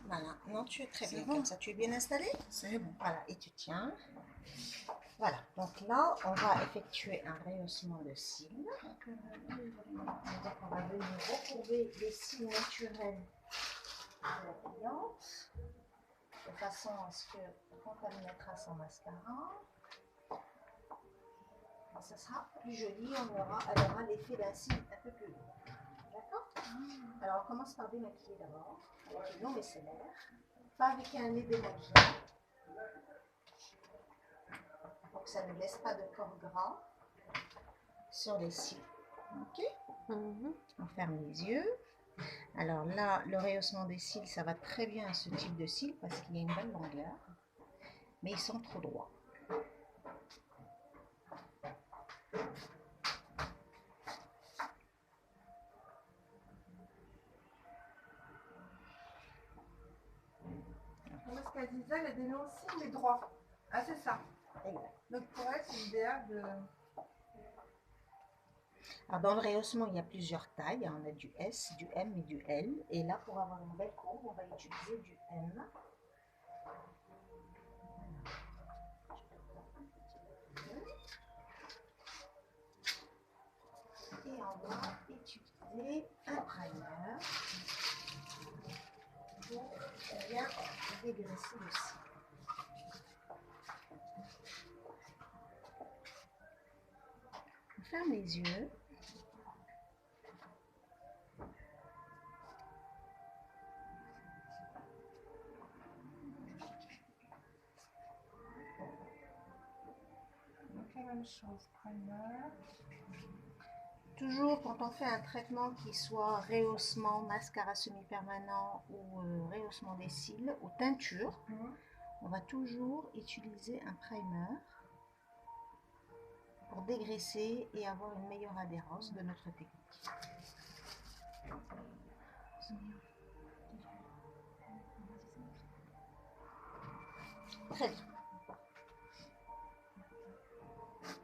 Voilà, non, tu es très bien bon. comme ça. Tu es bien installé? C'est bon. Voilà, et tu tiens. Voilà, donc là, on va effectuer un rehaussement de cils. Donc, on va venir recourber les cils naturels de la cliente, de façon à ce que quand elle mettra son mascara, ça sera plus joli, elle aura l'effet d'un cil un peu plus long. D'accord? Alors, on commence par démaquiller d'abord, avec une eau micellaire, pas avec un lait démaquillant, pour que ça ne laisse pas de corps gras sur les cils. Ok? On ferme les yeux. Alors là, le rehaussement des cils, ça va très bien à ce type de cils parce qu'il y a une belle longueur, mais ils sont trop droits. Comment est-ce qu'elle disait, elle est des longs cils mais droits. Ah, c'est ça. Exact. Donc pour elle, c'est idéal de... Alors dans le rehaussement, il y a plusieurs tailles. On a du S, du M et du L. Et là, pour avoir une belle courbe, on va utiliser du M. Et on va utiliser un primer pour bien dégraisser le cil. On ferme les yeux. Donc la même chose, primer. Toujours quand on fait un traitement qui soit rehaussement, mascara semi-permanent ou rehaussement des cils ou teinture, on va toujours utiliser un primer pour dégraisser et avoir une meilleure adhérence de notre technique. Très bien.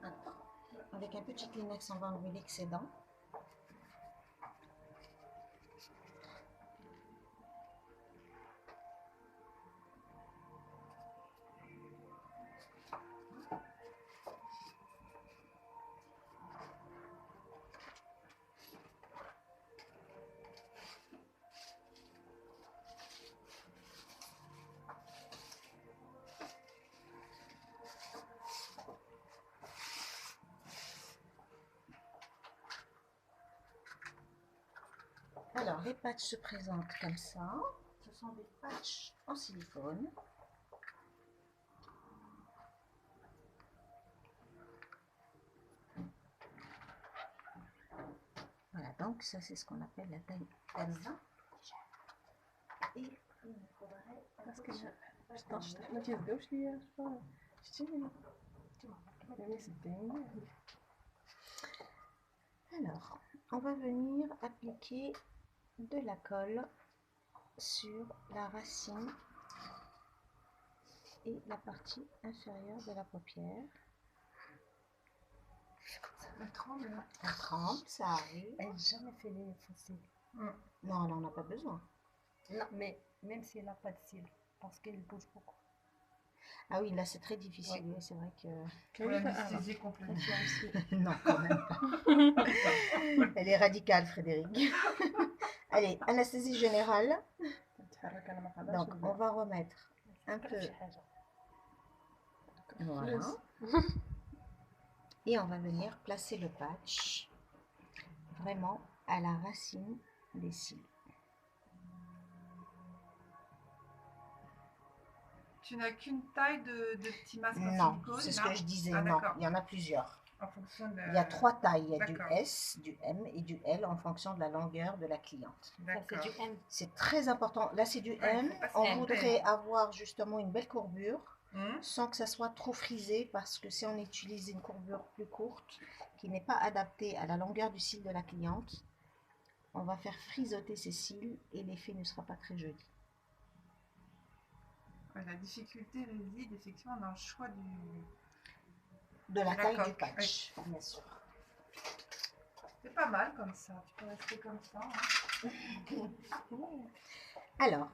Alors, avec un petit Kleenex, on va enlever l'excédent. Alors, les patchs se présentent comme ça. Ce sont des patchs en silicone. Voilà, donc ça c'est ce qu'on appelle la taille M. Et il me faudrait un petit... Alors, on va venir appliquer de la colle sur la racine et la partie inférieure de la paupière. Elle tremble. Elle tremble, ça arrive. Elle n'a jamais fait les fossiles. Non, elle n'en a pas besoin. Non, mais même si elle n'a pas de cils, parce qu'elle bouge beaucoup. Ah oui, là c'est très difficile, oui, c'est vrai que... Pour l'anesthésier complètement. Non, quand même pas. Elle est radicale, Frédéric. Allez, anesthésie générale. Donc, on va remettre un peu... Voilà. Et on va venir placer le patch vraiment à la racine des cils. Tu n'as qu'une taille de petit masque en Non, silicone? c'est ce que je disais, Ah, non, d'accord. il y en a plusieurs. En fonction de... Il y a 3 tailles, il y a du D'accord. S, du M et du L en fonction de la longueur de la cliente. D'accord. C'est du M. C'est très important. Là, c'est du Ouais, M. faut pas se On tromper. voudrait avoir justement une belle courbure Hum. sans que ça soit trop frisé parce que si on utilise une courbure plus courte qui n'est pas adaptée à la longueur du cil de la cliente, on va faire frisoter ses cils et l'effet ne sera pas très joli. Ouais, la difficulté réside effectivement dans le choix De la la taille du coque, patch, bien sûr. C'est pas mal comme ça, tu peux rester comme ça. Hein. Alors,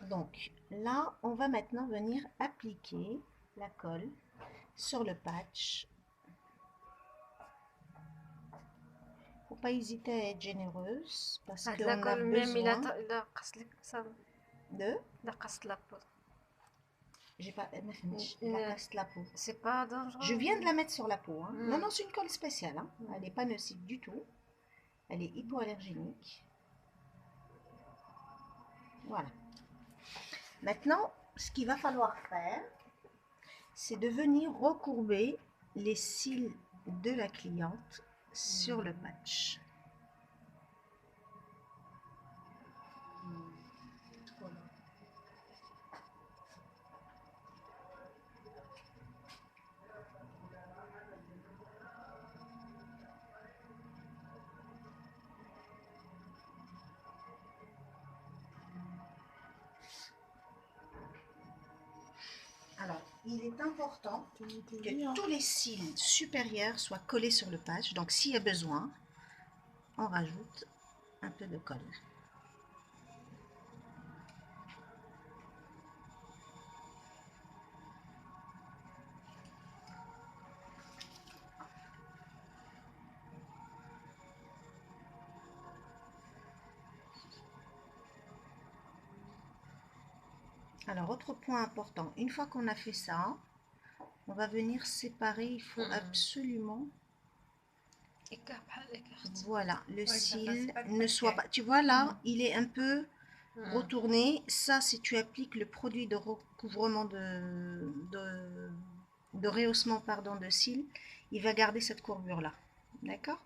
Donc là, on va maintenant venir appliquer la colle sur le patch. Faut pas hésiter à être généreuse parce qu'on a besoin de... J'ai pas... La casse la peau. C'est pas dangereux. Je viens de la mettre sur la peau. Hein. Non, non, c'est une colle spéciale. Hein. Elle n'est pas nocive du tout. Elle est hypoallergénique. Voilà. Maintenant, ce qu'il va falloir faire, c'est de venir recourber les cils de la cliente sur le patch. Alors, il est important que tous les cils supérieurs soient collés sur le patch. Donc, s'il y a besoin, on rajoute un peu de colle. Alors, autre point important, une fois qu'on a fait ça, on va venir séparer, il faut absolument... Voilà, le cil ne soit pas... Tu vois là, il est un peu retourné. Ça, si tu appliques le produit de recouvrement de rehaussement pardon, de cils, il va garder cette courbure-là. D'accord?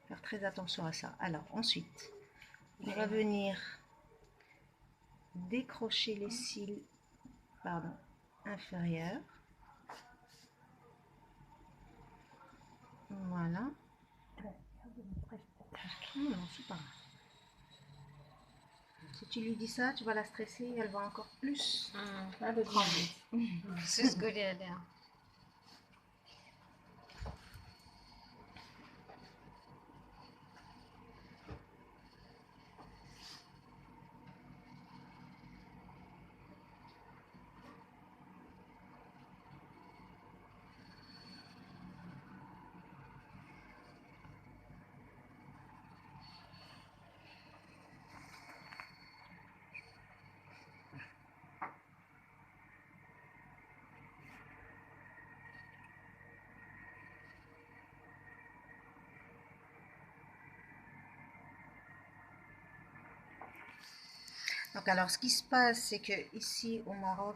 Faire très attention à ça. Alors, ensuite, on va venir décrocher les cils inférieurs. Voilà. Non, c'est pas grave. Si tu lui dis ça, tu vas la stresser, elle va encore plus trembler. C'est ce que j'ai dit. Donc alors, ce qui se passe, c'est que ici au Maroc,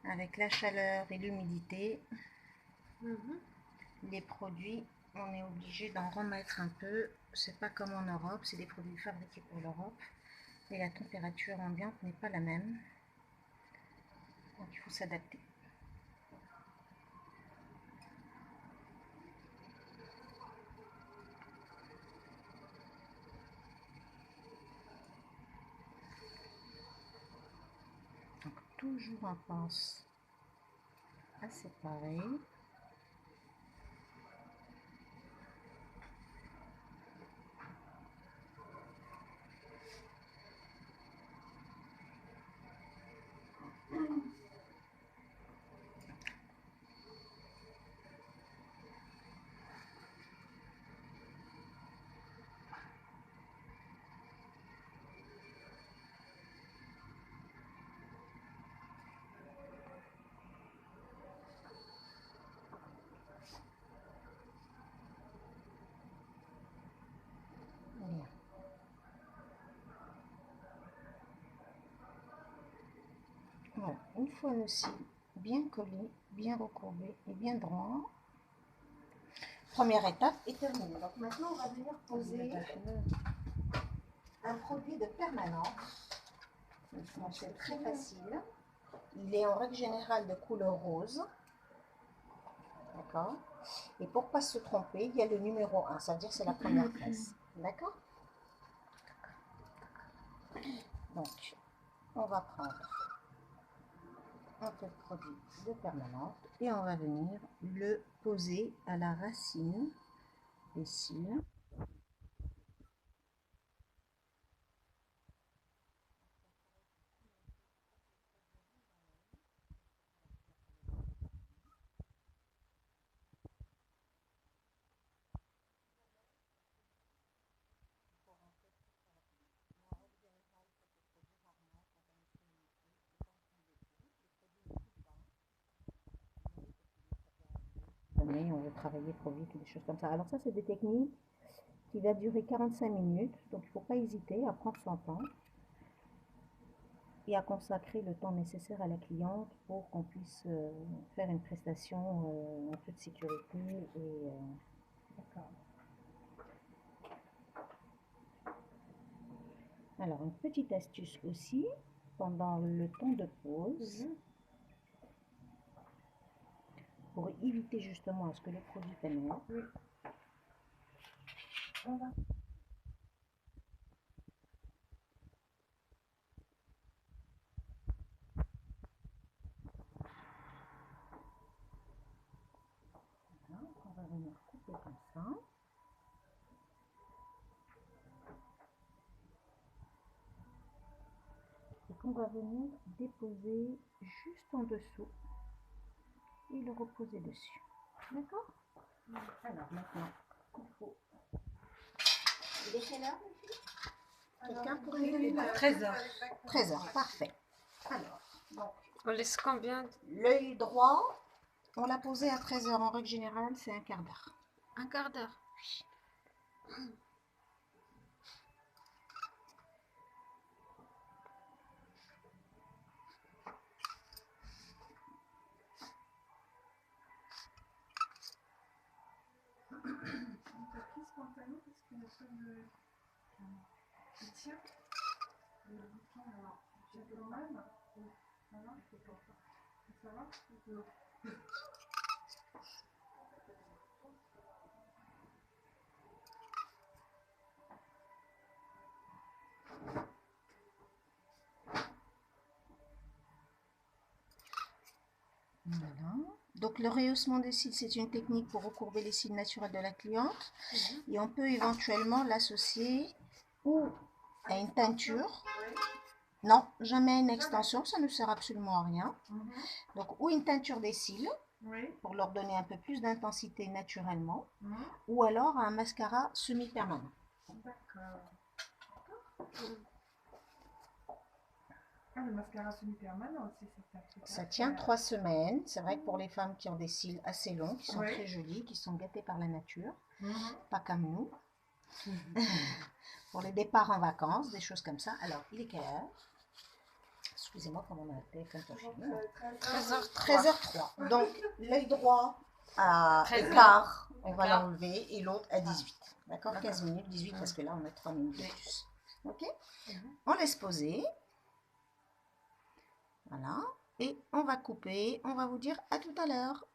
avec la chaleur et l'humidité, les produits, on est obligé d'en remettre un peu. C'est pas comme en Europe, c'est des produits fabriqués pour l'Europe. Et la température ambiante n'est pas la même. Donc il faut s'adapter. Donc toujours on pense à séparer. Voilà, une fois le cil bien collé, bien recourbé et bien droit, première étape est terminée. Donc maintenant on va venir poser un produit de permanence. Donc c'est très facile. Il est en règle générale de couleur rose. D'accord? Et pour ne pas se tromper, il y a le numéro 1, c'est-à-dire c'est la première fraise. D'accord? Donc, on va prendre un peu de produit de permanente et on va venir le poser à la racine des cils. veut travailler trop vite ou des choses comme ça. Alors ça, c'est des techniques qui va durer 45 minutes, donc il ne faut pas hésiter à prendre son temps et à consacrer le temps nécessaire à la cliente pour qu'on puisse faire une prestation en toute sécurité et D'accord. alors une petite astuce aussi pendant le temps de pause pour éviter justement à ce que le produit pénètre. Oui. On va. Voilà, on va venir couper comme ça. Et qu'on va venir déposer juste en dessous et le reposer dessus. D'accord? Alors maintenant, il faut... Il est quelle heure, les filles? Quelqu'un pourrait me donner l'heure? 13h. 13h, parfait. Alors, donc, On laisse combien? l'œil droit, on l'a posé à 13h. En règle générale, c'est un quart d'heure. Un quart d'heure. On t'a pris ce pantalon parce qu'il n'y a pas de... Il tient. Le bouton, alors, il tient quand même. Ça va? Ça va? Voilà. Donc le rehaussement des cils, c'est une technique pour recourber les cils naturels de la cliente. Et on peut éventuellement l'associer ou à une teinture. Non, jamais une extension, ça ne sert absolument à rien. Donc ou une teinture des cils Oui. pour leur donner un peu plus d'intensité naturellement. Mhm. Ou alors un mascara semi-permanent. D'accord. Ah, le mascara semi-permanent aussi, c'est ça. Ça tient 3 semaines. C'est vrai que pour les femmes qui ont des cils assez longs, qui sont Oui. très jolis, qui sont gâtés par la nature, Mhm. pas comme nous. Pour les départs en vacances, des choses comme ça. Alors, il est quelle heure? Excusez-moi, comme on a le téléphone sur chez nous. 13h03. 13h03. Donc, l'œil droit à 13h. écart, on va Écart. l'enlever, et l'autre à 18. D'accord? 15 minutes, 18, parce que là, on a 3 minutes de plus. Ok? On laisse poser. Voilà. Et on va couper. On va vous dire à tout à l'heure.